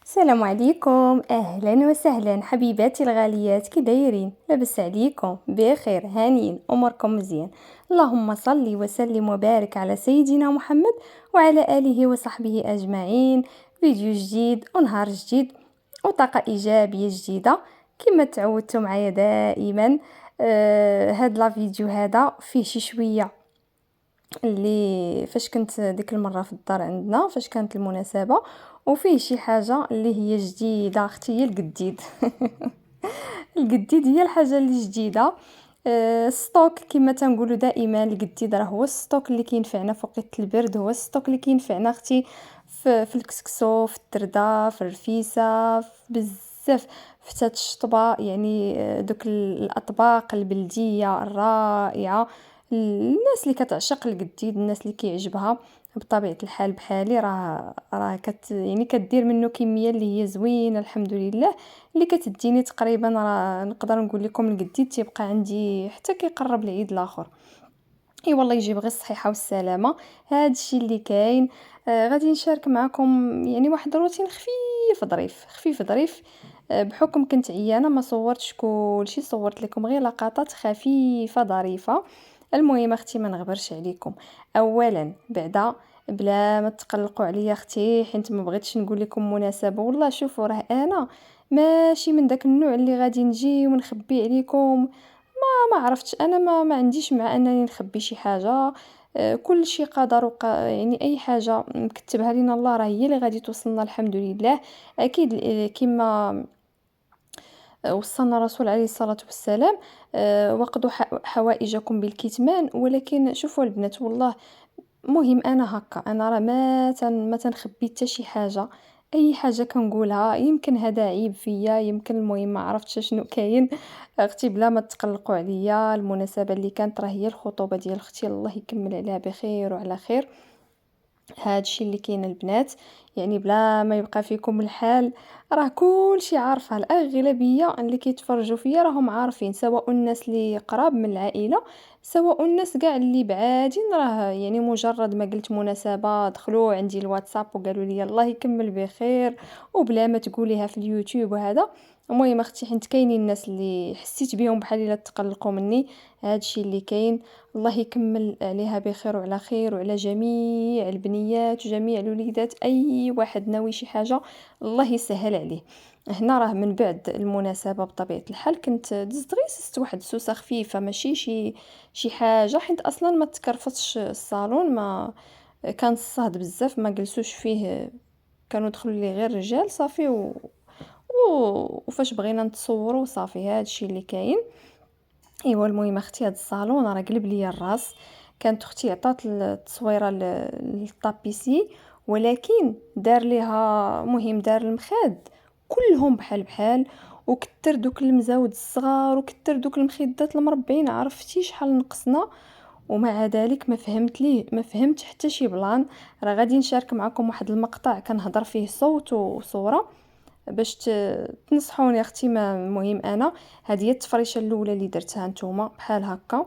السلام عليكم، اهلا وسهلا حبيباتي الغاليات، كي دايرين؟ لاباس عليكم؟ بخير؟ هانيين؟ اموركم مزيان؟ اللهم صل وسلم وبارك على سيدنا محمد وعلى اله وصحبه اجمعين. فيديو جديد ونهار جديد وطاقه ايجابيه جديده كما تعودتوا معايا دائما. هاد لا فيديو هذا فيه شي شويه اللي فاش كنت ديك المره في الدار عندنا فاش كانت المناسبه، وفيه شي حاجه اللي هي جديده اختي، هي الجديد. الجديد هي الحاجه اللي جديده. ستوك كما تنقولوا دائما، الجديد راه هو الستوك اللي كينفعنا في وقت البرد، هو الستوك اللي كينفعنا اختي في الكسكسو، في الترده، في الرفيسه، في بزاف، في تات الشطبه يعني. دوك الاطباق البلديه الرائعه، الناس اللي كتعشق الجديد، الناس اللي كيعجبها بطبيعه الحال بحالي، راه يعني كدير منه كميه اللي هي زوينه الحمد لله، اللي كتديني تقريبا، راه نقدر نقول لكم الجديد تيبقى عندي حتى كيقرب العيد الاخر. اي والله يجيب غير الصحه والسلامه. هذا الشيء اللي كاين. غادي نشارك معكم يعني واحد الروتين خفيف ظريف خفيف ظريف. بحكم كنت عيانه ما صورتش كلشي، صورت لكم غير لقطات خفيفه ظريفه. المهم اختي ما نغبرش عليكم. اولا بعدا، بلا ما تقلقوا عليا اختي، حيت ما بغيتش نقول لكم مناسبه، والله شوفوا راه انا ماشي من داك النوع اللي غادي نجي ونخبي عليكم. ما عرفتش، انا ما عنديش مع انني نخبي شي حاجه. كل شيء قدر يعني اي حاجه مكتبها لنا الله راه هي اللي غادي توصلنا الحمد لله. اكيد كما وصلنا الرسول عليه الصلاه والسلام. وقضوا حوائجكم بالكتمان. ولكن شوفوا البنات، والله مهم انا هكا، انا راه ما تنخبي حتى شي حاجه. اي حاجه كنقولها، يمكن هذا عيب فيا، يمكن المهم ما عرفتش شنو كاين. اختي بلا ما تقلقوا عليا، المناسبه اللي كانت راه هي الخطوبه ديال اختي، الله يكمل عليها بخير وعلى خير. هادشي اللي كاين البنات، يعني بلا ما يبقى فيكم الحال، راه كلشي عارفه، الاغلبيه اللي كيتفرجوا فيا راهم عارفين، سواء الناس اللي قراب من العائله، سواء الناس كاع اللي بعادين، راه يعني مجرد ما قلت مناسبه دخلوا عندي الواتساب وقالوا لي الله يكمل بخير، وبلا ما تقوليها في اليوتيوب وهذا. المهم اختي، حيت كاينين الناس اللي حسيت بهم بحال الا تقلقوا مني، هادشي اللي كاين. الله يكمل عليها بخير وعلى خير، وعلى جميع البنيات وجميع الوليدات، اي واحد ناوي شي حاجه الله يسهل عليه. هنا راه من بعد المناسبه بطبيعه الحال كنت دزت غير سست واحد السوسه خفيفه، ماشي شي حاجه، حيت اصلا ما تكرفتش الصالون، ما كان صهد بزاف، ما جلسوش فيه، كانوا دخلوا لي غير رجال صافي وفاش بغينا نتصوروا صافي، هذا الشيء اللي كاين. ايوا المهم اختي، هاد الصالون راه قلب ليا الراس. كانت اختي عطات التصويره للطابيسي، ولكن دار ليها، مهم دار المخاد كلهم بحال بحال، وكتر دوك المزاود الصغار، وكتر دوك المخدات المربعين، عرفتي شحال نقصنا. ومع ذلك ما فهمت حتى شي بلان. راه غادي نشارك معكم واحد المقطع كنهضر فيه صوت وصوره باش تنصحوني اختي. ما المهم انا، هذه هي التفريشه الاولى اللي درتها، نتوما بحال هكا،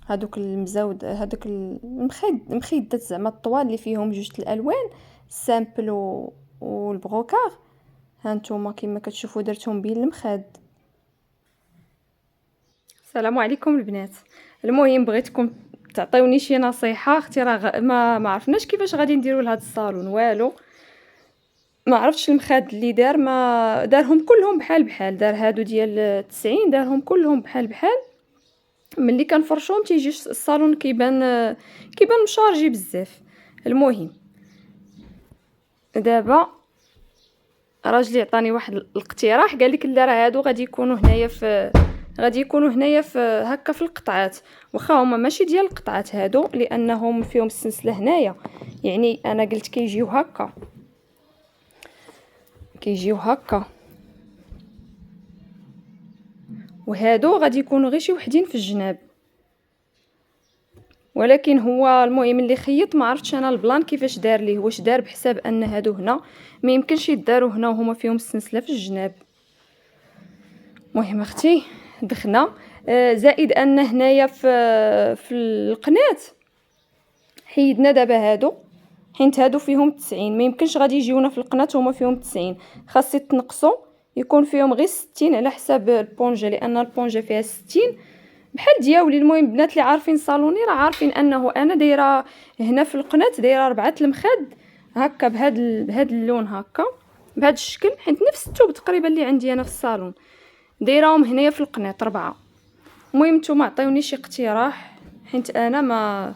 هادوك المزاود، هادوك المخيدات زعما الطوال اللي فيهم جوج الالوان، السامبل والبروكار. ها نتوما كما كتشوفوا درتهم بين المخاد. السلام عليكم البنات. المهم بغيتكم تعطيوني شي نصيحه اختي، راه ما عرفناش كيفاش غادي نديروا لهاد الصالون والو. ما عرفتش المخاد اللي دار، ما دارهم كلهم بحال بحال، دار هادو ديال 90 دارهم كلهم بحال بحال. ملي كنفرشوهم تيجي الصالون كيبان مشارجي بزاف. المهم دابا راجلي عطاني واحد الاقتراح، قال لك لا راه هادو غادي يكونوا هنايا في هكا في القطعات، واخا هما ماشي ديال القطعات هادو لانهم فيهم السلسله هنايا. يعني انا قلت كيجيو هكا، وهادو غادي يكونوا غير شي وحدين في الجناب. ولكن هو المهم اللي خيط، ما عرفتش انا البلان كيفاش دار ليه، واش دار بحساب ان هادو هنا ما يمكنش يداروا هنا وهما فيهم السلسله في الجناب. المهم اختي دخنا، زائد ان هنايا في القناه حيدنا دابا هادو، حيت هادو فيهم 90 ما يمكنش غادي يجيونا في القناة هما فيهم 90 خاص يتنقصوا يكون فيهم غير 60 على حساب البونجي لان البونجي فيها 60 بحال دياولي. المهم البنات اللي عارفين صالوني راه عارفين انه انا دايره هنا في القناة دايره 4 المخاد هكا بهاد اللون هكا بهاد الشكل حيت نفس الثوب تقريبا اللي عندي انا في الصالون دايراهم هنايا في القناة 4. المهم نتوما عطيوني شي اقتراح حيت انا ما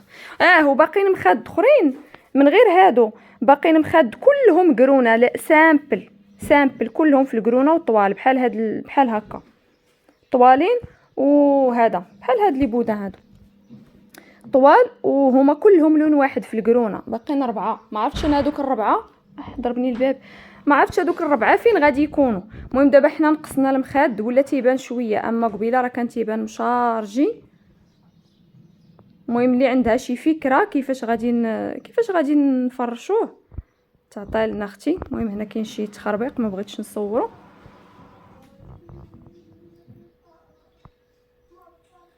وباقيين مخاد اخرين من غير هادو باقيين مخاد كلهم قرونه لا سامبل كلهم في القرونه وطوال بحال بحال هكا طوالين وهذا بحال هاد لي بودا هادو طوال وهما كلهم لون واحد في القرونه باقيين 4 ما عرفتش انا هذوك الربعه ضربني الباب ما عرفتش هذوك الربعه فين غادي يكونوا. المهم دابا حنا نقصنا المخاد ولا تيبان شويه اما قبيله راه كان تيبان مشارجي. المهم اللي عندها شي فكره كيفاش غادي نفرشوه تعطي لنا اختي. المهم هنا كاين شي تخربيق ما بغيتش نصورو.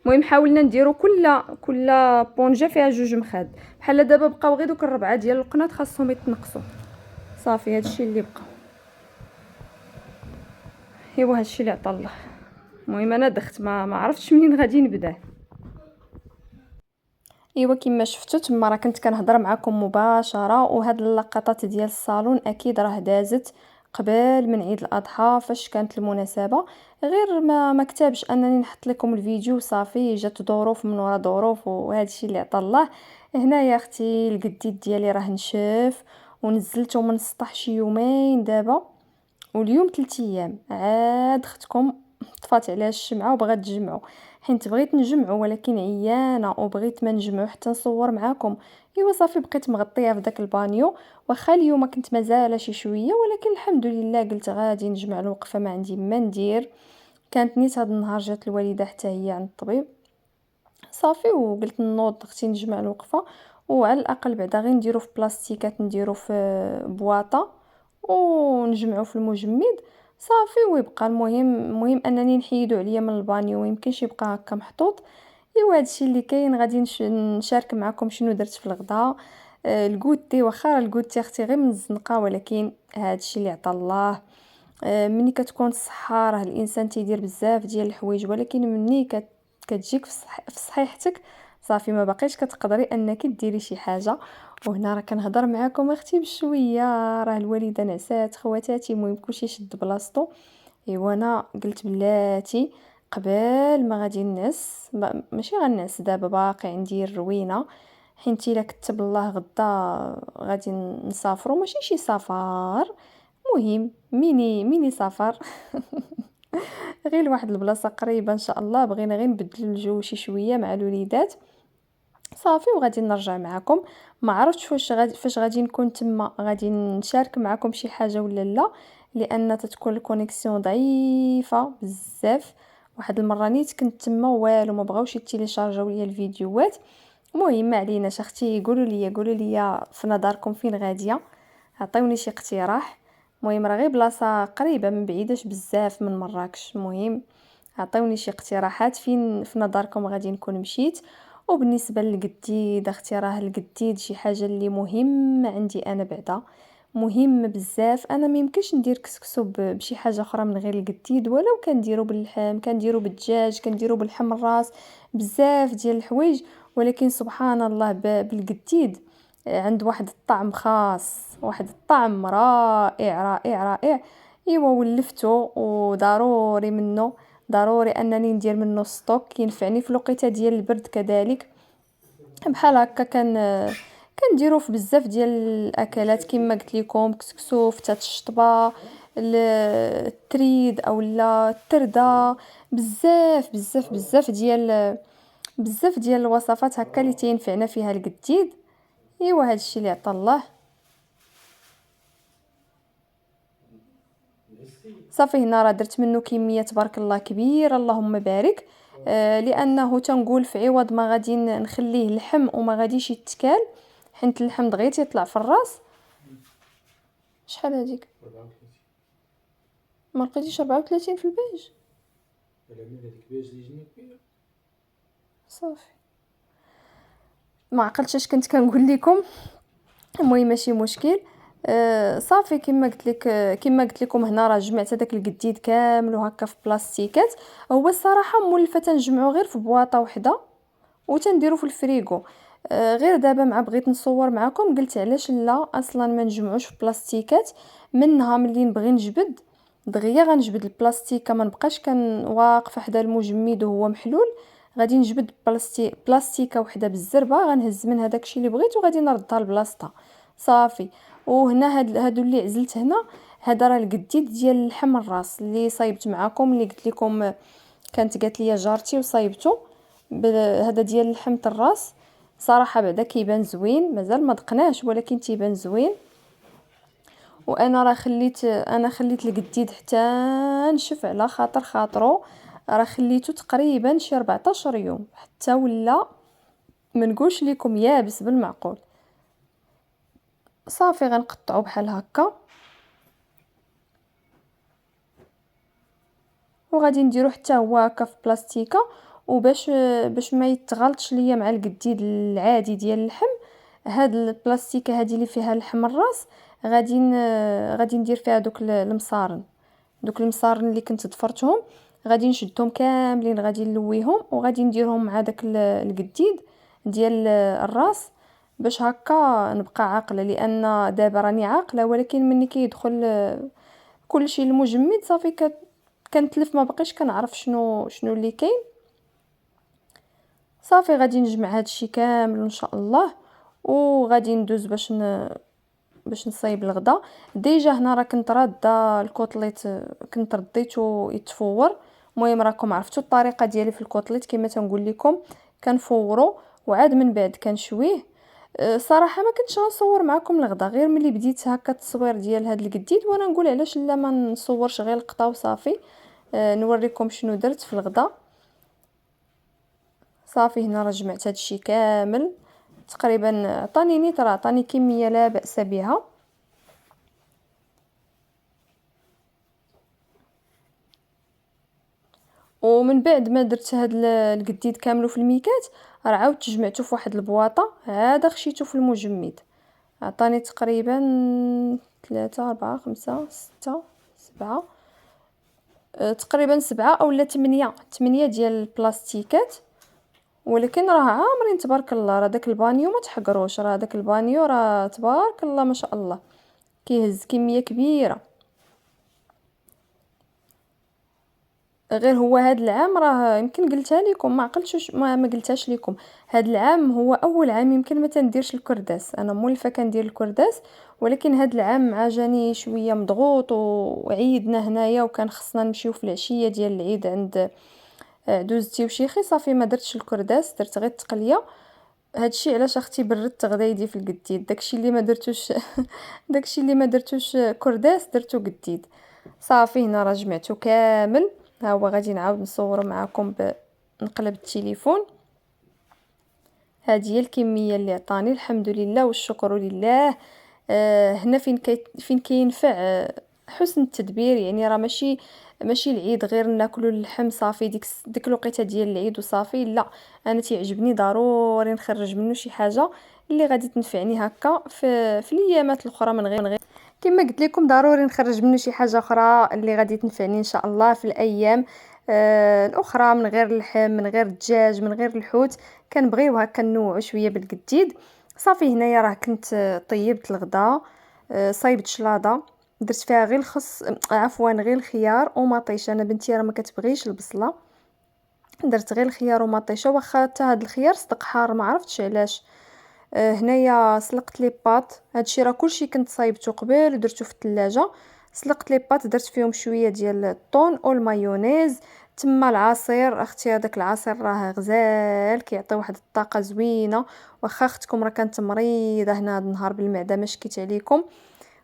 المهم حاولنا نديرو كل بونجه فيها جوج مخاد بحال دابا بقاو غير دوك الربعه ديال القناه خاصهم يتنقصوا صافي هادشي اللي بقى. ايوا هادشي اللي عطا الله. المهم انا دخت ما عرفتش منين غادي نبدا. ايوا كما شفتوا تما راه كنت كنهضر معكم مباشره وهاد اللقطات ديال الصالون اكيد راه دازت قبل من عيد الاضحى فاش كانت المناسبه غير ما كتبش انني نحط لكم الفيديو صافي جات ظروف من ورا ظروف وهذا الشيء اللي عطا الله. هنا يا اختي الجديد ديالي راه نشف ونزلته من السطح شي يومين دابا واليوم 3 ايام عاد اختكم طفات عليها الشمعه وبغات تجمعوا حيت بغيت نجمعوا ولكن عيانه وبغيت ما نجمعوا حتى نصور معاكم. ايوا صافي بقيت مغطيه في داك البانيو واخا اليوم كنت مازال شي شويه ولكن الحمد لله قلت غادي نجمع الوقفه ما عندي ما ندير. كانت نيت هذا النهار جات الوالده حتى هي عند الطبيب صافي وقلت نوض اختي نجمع الوقفه وعلى الاقل بعدا غير نديرو في بلاستيكات نديرو في بواطه ونجمعو في المجمد صافي ويبقى المهم انني نحيدو عليا من البانيو ويمكنش يبقى هكا محطوط. ايوا هادشي اللي كاين غادي نشارك معكم شنو درت في الغداء. الكوتي واخا الكوتي اختي غير من الزنقه ولكن هادشي اللي عطا الله. ملي كتكون الصحه راه الانسان تيدير بزاف ديال الحوايج ولكن ملي كتجيك في صحيحتك صافي ما باقيش كتقدري انك ديري شي حاجه. وهنا راه كنهضر معكم اختي بشويه راه الوالده نعسات خواتاتي المهم كلشي شد بلاصتو. ايوا انا قلت بلاتي قبل ما غادي نعس ماشي غنعس دابا باقي عندي الروينه حيت الا كتب الله غدا غادي نسافروا ماشي شي سفر مهم ميني سفر غير لواحد البلاصه قريبه ان شاء الله بغينا غير نبدلوا الجو شي شويه مع الوليدات صافي وغادي نرجع معكم. ما عرفتش فاش غادي نكون تما غادي نشارك معكم شي حاجه ولا لا لان تتكون الكونيكسيون ضعيفه بزاف. واحد المره نيت كنت تما والو ما بغاوش يتيليشارجاو ليا الفيديوهات. المهم ما عليناش اختي قولوا لي في نظركم فين غاديه عطيوني شي اقتراح. المهم راه غير بلاصه قريبه من بعيداش بزاف من مراكش. المهم عطيوني شي اقتراحات فين في نظركم غادي نكون مشيت. وبالنسبه للجديد اختي راه الجديد شي حاجه اللي مهمه عندي انا بعدا مهم بزاف. انا ما يمكنش ندير كسكسو بشي حاجه اخرى من غير الجديد ولو كنديرو باللحم كنديرو بالدجاج كنديرو بالحم الراس بزاف ديال الحوايج ولكن سبحان الله بالجديد عند واحد الطعم خاص واحد الطعم رائع. ايوا ولفتو وضروري منه ضروري انني ندير منه ستوك ينفعني في الوقيته ديال البرد كذلك بحال هكا كنديرو في بزاف ديال الاكلات كما قلت لكم كسكسو فتات الشطبه التريد اولا الترده بزاف ديال الوصفات هكا اللي تينفعنا فيها الجديد. ايوا هادشي اللي عطا الله. صافي هنا راه درت منه كميه تبارك الله كبيره اللهم بارك. لانه تنقول في عوض ما غادي نخليه لحم وما غاديش يتكال حيت اللحم دغيا تيطلع في الراس. شحال هذيك ما لقيتيش 34 في البيج صافي ما عقلتش اش كنت كنقول لكم. المهم ماشي مشكل. صافي كما قلت لكم هنا راه جمعت هذاك القديد كامل وهكا في بلاستيكات. هو الصراحه مولفه تنجمعو غير في بواطه وحده وتنديرو في الفريغو. غير دابا مع بغيت نصور معكم قلت علاش لا اصلا ما نجمعوش في بلاستيكات. منها ملي نبغي نجبد دغيا غنجبد البلاستيكه، ما نبقاش واقفه حدا المجمد وهو محلول. غادي نجبد بلاستيكه وحده بالزربه، غنهز منها داكشي اللي بغيت وغادي نردها لبلاصتها صافي. وهنا هادو اللي عزلت هنا، هذا راه القديد ديال اللحم الراس اللي صايبت معكم، اللي قلت لكم كانت قالت لي جارتي وصايبته. هذا ديال لحمة الراس صراحة بعدا كيبان زوين، مازال ما دقناش ولكن تيبان زوين. وانا راه خليت القديد حتى نشف على خاطرو. راه خليته تقريبا شي 14 يوم حتى ولا ما نقولش لكم يابس بالمعقول. صافي غنقطعو بحال هكا وغادي نديرو حتى هو هكا في بلاستيكه. وباش ما يتغلطش ليا مع القديد العادي ديال اللحم، هاد البلاستيكه هذه اللي فيها لحم الراس غادي ندير فيها دوك المصارن اللي كنت ضفرتهم. غادي نشدهم كاملين، غادي نلويهم وغادي نديرهم مع داك القديد ديال الراس باش هكا نبقى عاقله. لان دابا راني عاقله ولكن ملي كيدخل كلشي المجمد صافي كنتلف، ما بقيتش كنعرف شنو اللي كاين. صافي غادي نجمع هادشي كامل ان شاء الله وغادي ندوز باش نصايب الغدا. ديجا هنا راه كنت راده الكوطليط، كنت رديته يتفور. المهم راكم عرفتوا الطريقه ديالي في الكوطليط كما تنقول لكم، كنفورو وعاد من بعد كنشويه. صراحه ما كنتش غنصور معكم الغدا، غير ملي بديت هكا التصوير ديال هاد الجديد وانا نقول علاش لا ما نصورش غير القطا وصافي. نوريكم شنو درت في الغدا. صافي هنا راه جمعت هادشي كامل تقريبا، عطاني كميه لا باس بها. ومن بعد ما درت هاد القديد كامل في الميكات، راه عاودت جمعته في واحد البواطه عاد خشيته في المجمد. عطاني تقريبا 3 4 5 6 7 تقريبا 7 اولا 8 ديال البلاستيكات. ولكن راه عامرين تبارك الله. راه داك البانيو ما تحقروش، راه داك البانيو راه تبارك الله ما شاء الله كيهز كميه كبيره. غير هو هاد العام راه يمكن قلتها لكم، ما عقلتش ما قلتهاش لكم. هاد العام هو اول عام يمكن ما تنديرش الكرداس. انا مولفه كندير الكرداس ولكن هاد العام مع جاني شويه مضغوط وعيدنا هنايا وكان خصنا نمشيو في العشيه ديال العيد عند عدوزتي وشيخي. صافي ما درتش الكرداس، درت غير التقليه. هادشي علاش اختي بردت غدايدي في القديد. داكشي اللي ما درتوش داكشي اللي ما درتوش كرداس درتو قديد. صافي هنا راه جمعته كامل. ها هو غادي نعاود نصور معكم بنقلب التليفون. هذه هي الكميه اللي عطاني الحمد لله والشكر لله. هنا فين كينفع حسن التدبير. يعني راه ماشي العيد غير ناكلوا اللحم صافي ديك الوقيته ديال العيد وصافي. لا، انا تيعجبني ضروري نخرج منه شي حاجه اللي غادي تنفعني هكا في الايامات الاخرى. من غير كما قلت لكم ضروري نخرج منه شي حاجه اخرى اللي غادي تنفعني ان شاء الله في الايام الاخرى، من غير اللحم، من غير الدجاج، من غير الحوت. كنبغيو هكا نوعو شويه بالجديد. صافي هنايا راه كنت طيبت الغداء. صايبت شلاضه درت فيها غير الخس، عفوا غير الخيار ومطيشه. انا بنتي راه ما كتبغيش البصله، درت غير الخيار ومطيشه. واخا حتى هاد الخيار صدق حار ما عرفتش علاش. هنايا سلقت لي باط. هادشي راه كلشي كنت صايبته قبل ودرته في الثلاجه. سلقت لي باط درت فيهم شويه ديال الطون والمايونيز. تما العصير اختي، هذاك العصير راه غزال كيعطي واحد الطاقه زوينه. واخا اختكم راه كانت مريضه هنا هذا النهار بالمعده ما شكيت عليكم،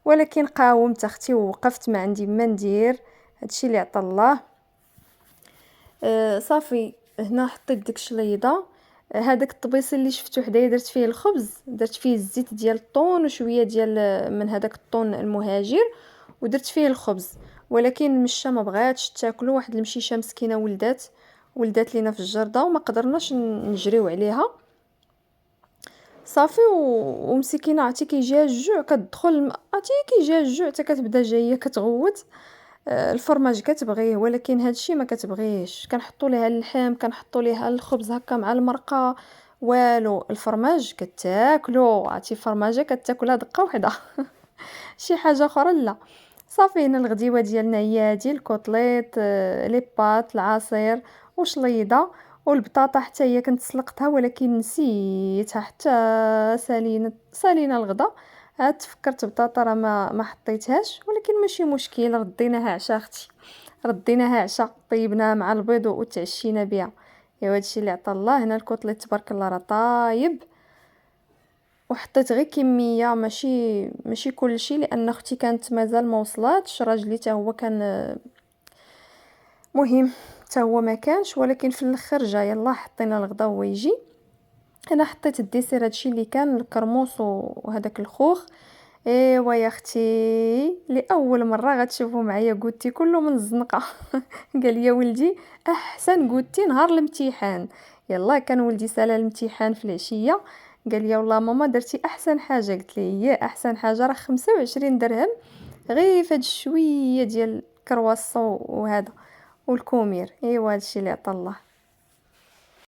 ولكن قاومت اختي ووقفت ما عندي ما ندير. هادشي اللي عطا الله. صافي هنا حطيت ديك الشليضه. هذاك الطبيس اللي شفتو حدايا درت فيه الخبز، درت فيه الزيت ديال الطون وشويه ديال من هذاك الطون المهاجر ودرت فيه الخبز. ولكن المشه ما بغاتش تاكلو، واحد المشيشه مسكينه ولدات لينا في الجرده وما قدرناش نجريو عليها. صافي ومسكينة عرفتي كيجيها الجوع كتدخل عرفتي كيجيها الجوع حتى كتبدا جاية كتغوت. الفرماج كتبغيه ولكن هادشي ما كتبغيهش، كنحطوا ليها اللحم، كنحطوا ليها الخبز هكا مع المرقة، والو الفرماج كتاكلو عرفتي الفرماجة كتاكلها دقة وحدة شي حاجة اخرى لا. صافي هنا الغديوة ديالنا هي هادي الكوطليط، لي بات، العصير وشليضة والبطاطا حتى هي كنت سلقتها ولكن نسيتها حتى سالينا الغدا. عاد تفكرت بطاطا راه ما حطيتهاش ولكن ماشي مشكل رديناها عشا اختي، رديناها عشا طيبناها مع البيض وتعشينا بها. ايوا هادشي اللي عطا الله. هنا الكوطليط تبارك الله راه طايب وحطيت غير كميه ماشي كلشي لان اختي كانت مازال ما وصلاتش، راجلي حتى هو كان مهم حتى هو ما كانش ولكن في الاخر جا يلا حطينا الغدا وهو يجي. انا حطيت الديسير هادشي اللي كان الكرموس وهداك الخوخ. ايوا يا اختي لاول مره غتشوفوا معايا قوتي كله من الزنقه قال لي ولدي احسن قوتي نهار الامتحان. يلا كان ولدي سالا الامتحان في العشيه قال لي والله ماما درتي احسن حاجه. قلت لي هي احسن حاجه راه 25 درهم غير فهاد شويه ديال الكرواسون وهذا والكومير. ايوا هادشي اللي عطا الله.